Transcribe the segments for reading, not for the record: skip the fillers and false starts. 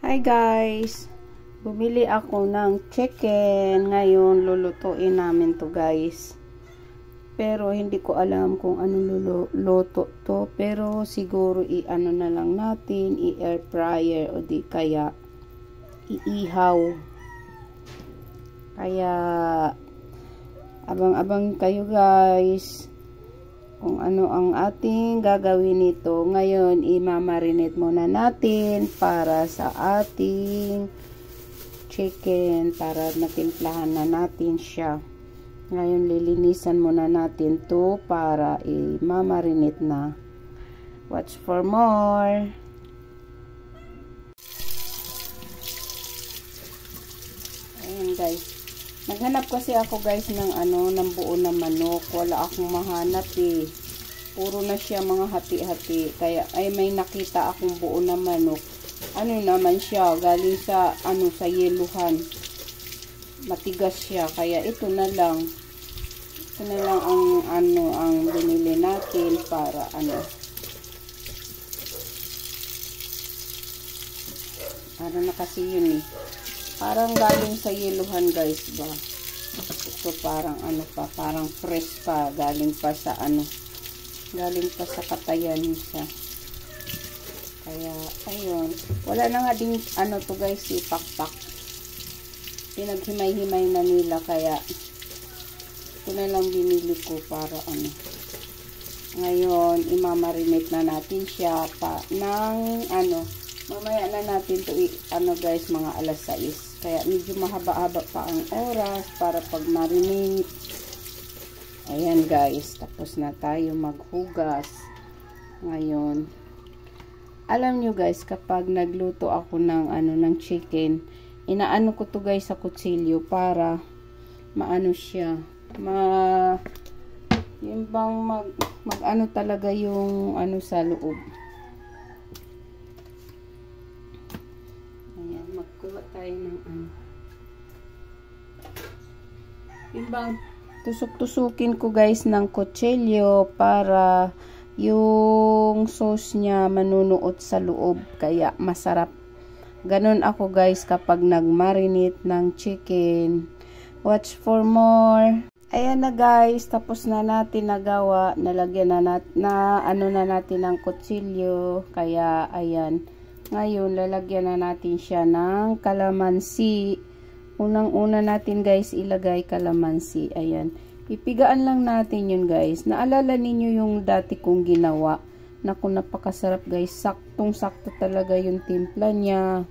Hi guys! Bumili ako ng chicken. Ngayon, lulutuin namin to guys. Pero hindi ko alam kung anong luto to. Pero siguro i-ano na lang natin, i-air fryer o di kaya iihaw. Kaya abang-abang kayo guys kung ano ang ating gagawin nito. Ngayon, imamarinate muna natin para sa ating chicken, para natimplahan na natin siya. Ngayon, lilinisan muna natin to para imamarinate na. Watch for more. Ayan guys. Naghanap kasi ako guys ng ng buo na manok. Wala akong mahanap eh. Puro na siya mga hati-hati. Kaya ay may nakita akong buo na manok. Ano naman siya, galing sa sa yeluhan. Matigas siya. Kaya ito na lang. Ito na lang ang binili natin para Ano na kasi yun eh. Parang galing sa yeluhan guys ba. Ito parang parang fresh pa, galing pa sa galing pa sa katayan siya. Kaya ayun, wala na nga din to guys, ipakpak. Pinaghimay-himay na nila kaya ito na lang binili ko para Ngayon, imamarinate na natin siya pa ng mamaya na natin to guys, mga alas 6. Kaya medyo mahaba-haba pa ang oras para pag marinate. Ayan guys, tapos na tayo maghugas. Ngayon, alam nyo guys, kapag nagluto ako ng ng chicken, inaano ko to guys sa kutsilyo para maano siya, yung bang mag talaga yung sa loob. Magkuha tayo ng yung bang tusok-tusukin ko guys ng kutsilyo para yung sauce niya manunuot sa loob, kaya masarap. Ganun ako guys kapag nagmarinate ng chicken. Watch for more. Ayan na guys, tapos na natin nagawa. Nalagyan na natin ng kutsilyo, kaya ayan. Ngayon, lalagyan na natin siya ng kalamansi. Unang-una natin guys, ilagay kalamansi. Ayan. Ipigaan lang natin yun guys. Naalala ninyo yung dati kong ginawa. Naku, napakasarap guys. Saktong-sakto talaga yung timpla niya.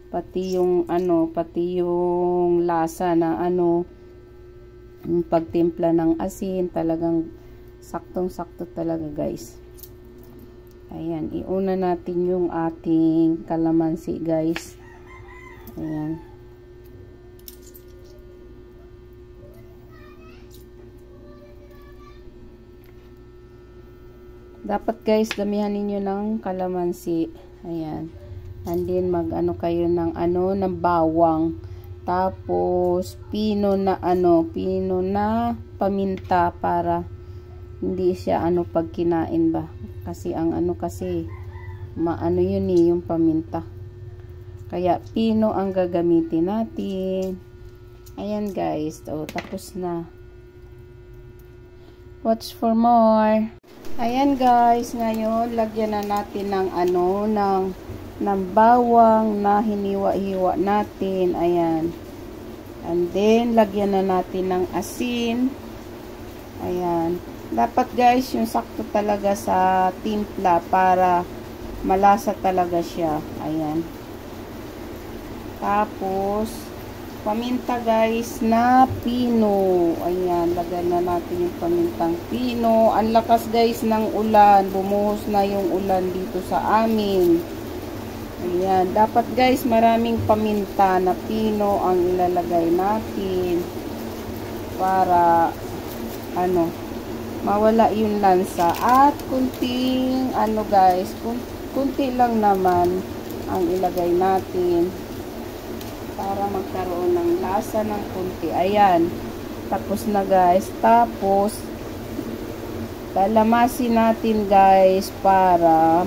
Pati yung pati yung lasa na yung pagtimpla ng asin. Talagang saktong-sakto talaga guys. Ayan, iuna natin yung ating kalamansi guys. Ayan. Dapat guys, damihan ninyo ng kalamansi. Ayan. And then kayo ng ng bawang. Tapos pino na paminta para hindi siya pag kinain ba. Kasi ang yun yung paminta. Kaya pino ang gagamitin natin. Ayan guys, tapos na. Watch for more. Ayan guys, ngayon lagyan na natin ng ng bawang na hiniwa-hiwa natin. Ayan. And then lagyan na natin ng asin. Ayan. Dapat guys, yung sakto talaga sa timpla para malasa talaga siya. Ayan. Tapos, paminta guys na pino. Ayan, lagyan na natin yung pamintang pino. Ang lakas guys ng ulan. Bumuhos na yung ulan dito sa amin. Ayan. Dapat guys, maraming paminta na pino ang ilalagay natin. Para, mawala yung lansa. At kunting guys, kunti lang naman ang ilagay natin para magkaroon ng lasa ng kunti. Ayan, tapos na guys. Tapos lalamasin natin guys para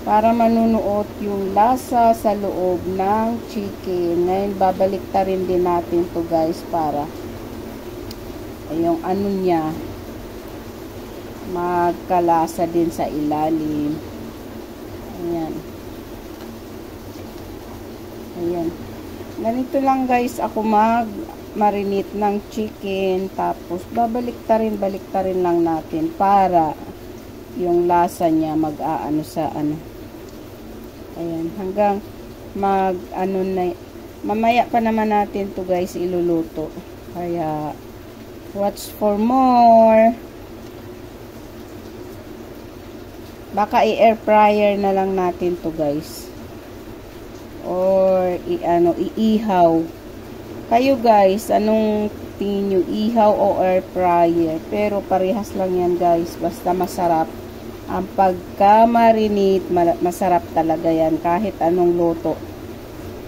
para manunuot yung lasa sa loob ng chicken. Ngayon, babalik ta rin din natin to guys para yung ano niya magkalasa din sa ilalim. Ayan. Ayan. Ganito lang guys ako mag-marinate ng chicken. Tapos balik ta rin lang natin para yung lasa niya mag-aano sa ano. Ayan. Hanggang mag-ano na. Mamaya pa naman natin to guys iluluto. Kaya watch for more. Baka i-air fryer na lang natin to guys. Or iihaw. Kayo guys, anong tingin nyo? Ihaw o air fryer? Pero parehas lang yan guys. Basta masarap. Ang pagka-marinate, masarap talaga yan. Kahit anong luto.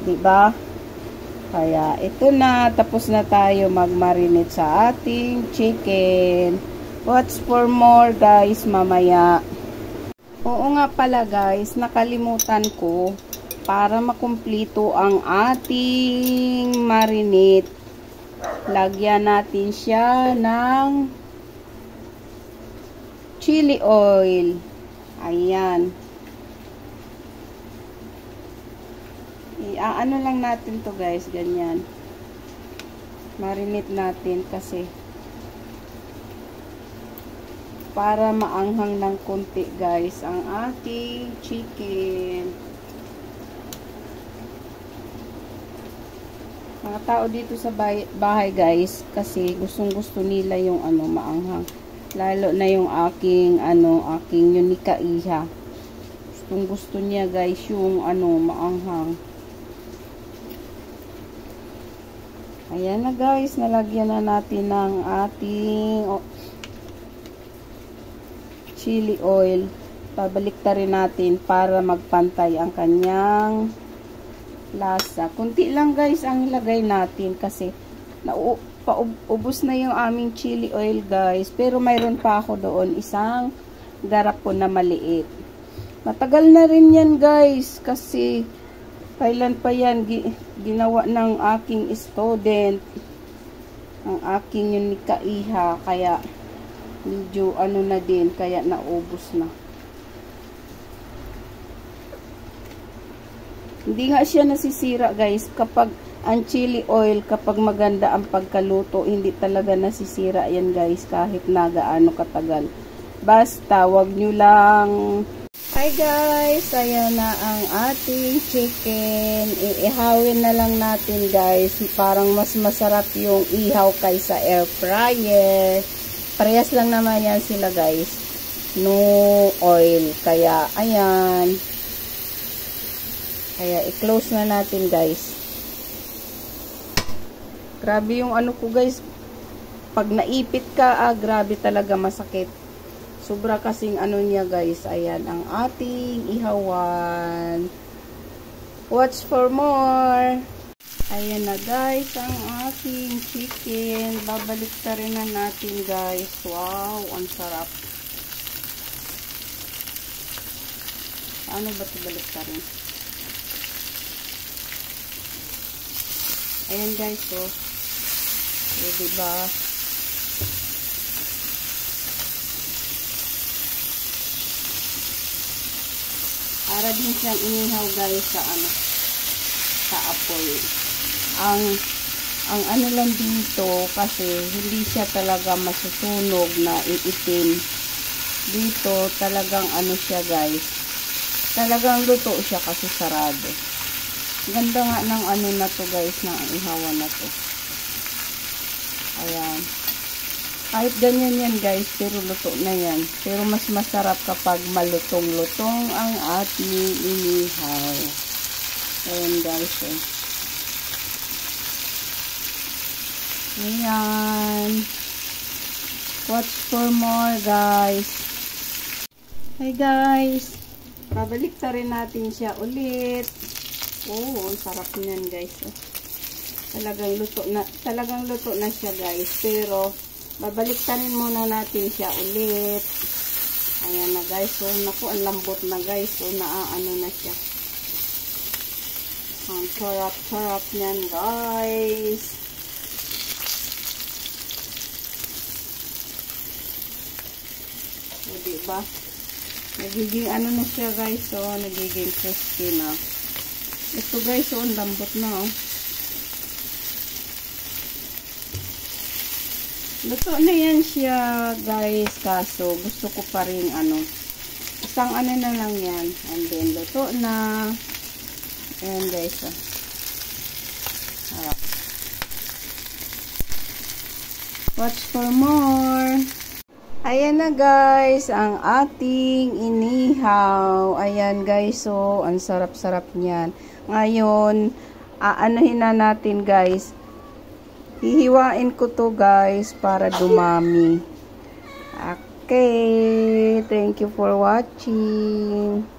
Diba? Kaya ito na. Tapos na tayo mag-marinate sa ating chicken. Watch for more guys mamaya. Oo nga pala guys, nakalimutan ko. Para makumpleto ang ating marinate, lagyan natin siya ng chili oil. Ayan. Iaano lang natin to guys, ganyan. Marinate natin kasi para maanghang ng konti guys ang ating chicken. Mga tao dito sa bahay guys kasi gustong-gusto nila yung maanghang. Lalo na yung aking Yunika Iha. Gustong-gusto niya guys yung maanghang. Ayan na guys, nalagyan na natin ng ating chili oil. Pabalik ta rin natin para magpantay ang kanyang lasa. Kunti lang guys ang ilagay natin kasi ubos na yung aming chili oil guys. Pero mayroon pa ako doon isang garapon na maliit. Matagal na rin yan guys kasi kailan pa yan ginawa ng aking student, ang aking Yunika Iha, kaya medyo na din, kaya naubos na. Hindi nga siya nasisira guys kapag ang chili oil, kapag maganda ang pagkaluto, hindi talaga nasisira yan guys kahit na gaano katagal. Basta wag nyo lang. Hi guys, ayan na ang ating chicken. Iihawin na lang natin guys. Parang mas masarap yung ihaw kaysa air fryer. Parehas lang naman yan sila guys. No oil. Kaya ayan. Kaya i-close na natin guys. Grabe yung ko guys. Pag naipit ka, grabe talaga masakit. Sobra kasing niya guys. Ayan ang ating ihawan. Watch for more. Ayan na guys ang ating chicken. Babalik ta rin na natin guys. Wow, ang sarap. Ano ba ito balik ta rin? Ayan guys, oh. So, diba? Para din siyang inihaw guys sa sa apoy. Ang lang dito kasi hindi siya talaga masusunog na iitim. Dito talagang siya guys. Talagang luto siya kasi sarado. Ganda nga ng na to guys, ng ihawan na to. Ayan. Kahit ganyan yan guys, pero luto na yan. Pero mas masarap kapag malutong-lutong ang ating inihaw. Ayan guys. Ayan. Watch for more guys. Hey guys. Babalik ta rin natin siya ulit. Oh, ang sarap niyan guys. Talagang luto na siya guys. Pero babaliktarin muna natin siya ulit. Ayan na guys. So, naku, ang lambot na guys. So, naaano na siya. Ang sarap-sarap niyan guys. So, diba? Nagiging ano na siya guys. So, nagiging crispy na. Ito guys, so, ang lambot na oh. Luto na yan siya guys. Kaso, gusto ko pa rin ano. Isang ano na lang yan. And then, luto na. Ayan guys, oh. Harap. Watch for more. Ayan na guys, ang ating inihaw. Ayan guys, so, ang sarap-sarap niyan. Ngayon, aanohin na natin guys. Hihiwain ko to guys, para dumami. Okay, thank you for watching.